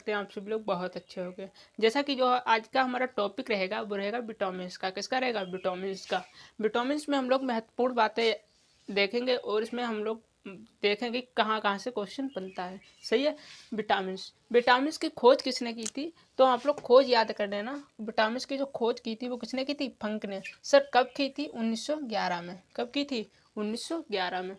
करते हैं आप सभी लोग बहुत अच्छे हो गए। जैसा कि जो आज का हमारा टॉपिक रहेगा वो रहेगा विटामिन्स का। किसका रहेगा? विटामिन्स का। विटामिन्स में हम लोग महत्वपूर्ण बातें देखेंगे और इसमें हम लोग देखेंगे कहाँ कहाँ से क्वेश्चन बनता है। सही है। विटामिन्स विटामिन्स की खोज किसने की थी? तो आप लोग खोज याद कर लेना। विटामिन्स की जो खोज की थी वो किसने की थी? फंक ने। सर कब की थी? 1911 में। कब की थी? 1911 में।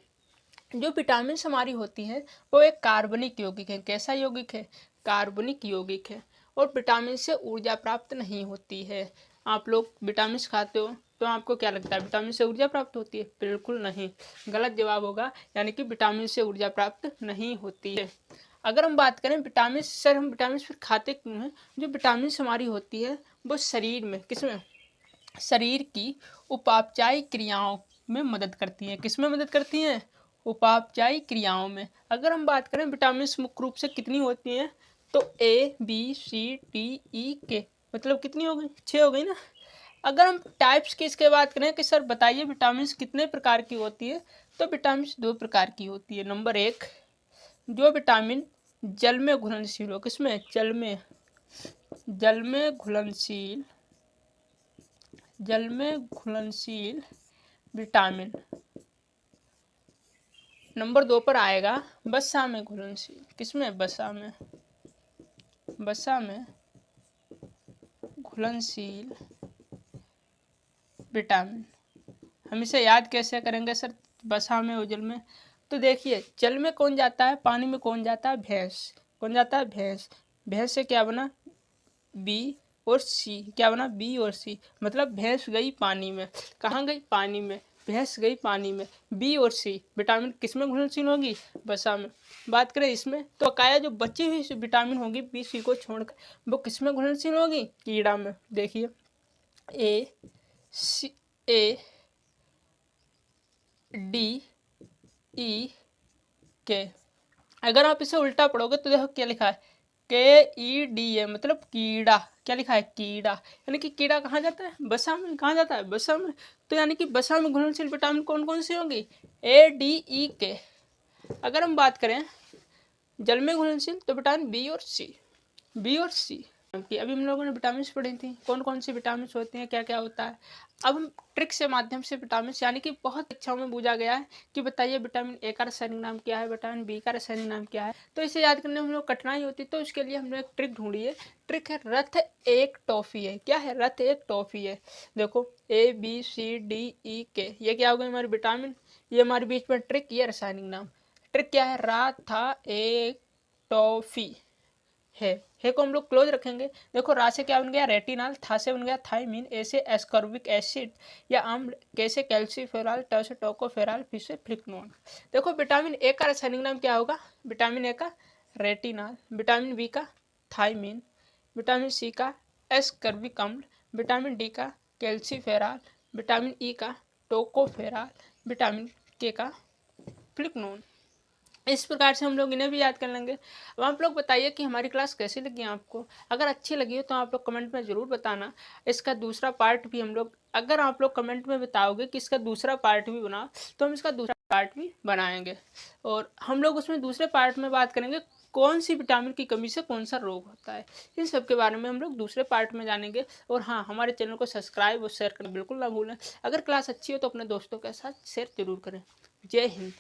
जो विटामिन्स हमारी होती है वो एक कार्बनिक यौगिक है। कैसा यौगिक है? कार्बनिक यौगिक है। और विटामिन से ऊर्जा प्राप्त नहीं होती है। आप लोग विटामिन्स खाते हो तो आपको क्या लगता है विटामिन से ऊर्जा प्राप्त होती है? बिल्कुल नहीं, गलत जवाब होगा। यानी कि विटामिन से ऊर्जा प्राप्त नहीं होती है। अगर हम बात करें विटामिन, सर हम विटामिन फिर खाते क्यों हैं? जो विटामिन हमारी होती है वो शरीर में, किसमें? शरीर की उपापचय क्रियाओं में मदद करती हैं। किसमें मदद करती हैं? उपापचय क्रियाओं में। अगर हम बात करें विटामिन मुख्य रूप से कितनी होती हैं? तो A B C D E के, मतलब कितनी हो गई? 6 हो गई ना। अगर हम टाइप्स की इसके बात करें कि सर बताइए विटामिन कितने प्रकार की होती है, तो विटामिन 2 प्रकार की होती है। नंबर 1, जो विटामिन जल में घुलनशील हो। किसमें? जल में घुलनशील, जल में घुलनशील विटामिन। नंबर 2 पर आएगा वसा में घुलनशील। किसमें? वसा में, वसा में घुलनशील विटामिन। हम इसे याद कैसे करेंगे सर? वसा में और जल में। तो देखिए जल में कौन जाता है, पानी में कौन जाता है? भैंस। कौन जाता है? भैंस। भैंस से क्या बना? बी और सी। क्या बना? बी और सी। मतलब भैंस गई पानी में। कहाँ गई? पानी में। भैंस गई पानी में। बी और सी विटामिन किस में घुलनशील होगी? वसा में। बात करें इसमें तो बकाया जो बची हुई विटामिन होगी बी सी को छोड़कर, वो किस में घुलनशील होगी? कीड़ा में। देखिए ए सी, ए डी ई के। अगर आप इसे उल्टा पढ़ोगे तो देखो क्या लिखा है? के ई डी ए, मतलब कीड़ा। क्या लिखा है? कीड़ा। यानी कि कीड़ा कहाँ जाता है? वसा में। कहाँ जाता है? वसा में। तो यानी कि वसा में घुलनशील विटामिन कौन कौन सी होंगी? ए डी ई के। अगर हम बात करें जल में घुलनशील तो विटामिन बी और सी। बी और सी कि अभी हम लोगों ने विटामिन पढ़ी थी, कौन कौन सी विटामिन होते हैं, क्या क्या होता है। अब हम ट्रिक से माध्यम से विटामिन, यानी कि बहुत इच्छाओं में पूछा गया है कि बताइए विटामिन ए का रासायनिक नाम क्या है, विटामिन बी का रासायनिक नाम क्या है। तो इसे याद करने में हम लोग कठिनाई होती है, तो उसके लिए हमने एक ट्रिक ढूंढी है। ट्रिक है रथ एक टॉफी है। क्या है? रथ एक टॉफी है। देखो A B C D E के, ये क्या हो गई हमारी विटामिन। ये हमारे बीच में ट्रिक, ये रासायनिक नाम। ट्रिक क्या है? राथा एक टॉफी है को हम लोग क्लोज रखेंगे। देखो रा से क्या बन गया? रेटिनॉल। था से बन गया थायमीन। ए से एस्कॉर्बिक एसिड या अम्ल। के से कैल्सीफेरॉल। ट से टोकोफेरॉल। फिर से फ्लिकनोन। देखो विटामिन ए का रासायनिक नाम क्या होगा? विटामिन ए का रेटिनॉल, विटामिन बी का थायमीन, विटामिन सी का एस्कॉर्बिक अम्ल, विटामिन डी का कैल्सीफेरॉल, विटामिन ई का टोकोफेरॉल, विटामिन के का फ्लिकनोन। इस प्रकार से हम लोग इन्हें भी याद कर लेंगे। अब आप लोग बताइए कि हमारी क्लास कैसी लगी आपको। अगर अच्छी लगी हो तो आप लोग कमेंट में ज़रूर बताना। इसका दूसरा पार्ट भी हम लोग, अगर आप लोग कमेंट में बताओगे कि इसका दूसरा पार्ट भी बनाओ तो हम इसका दूसरा पार्ट भी बनाएंगे। और हम लोग उसमें दूसरे पार्ट में बात करेंगे कौन सी विटामिन की कमी से कौन सा रोग होता है। इन सब के बारे में हम लोग दूसरे पार्ट में जानेंगे। और हाँ, हमारे चैनल को सब्सक्राइब और शेयर करना बिल्कुल ना भूलें। अगर क्लास अच्छी हो तो अपने दोस्तों के साथ शेयर जरूर करें। जय हिंद।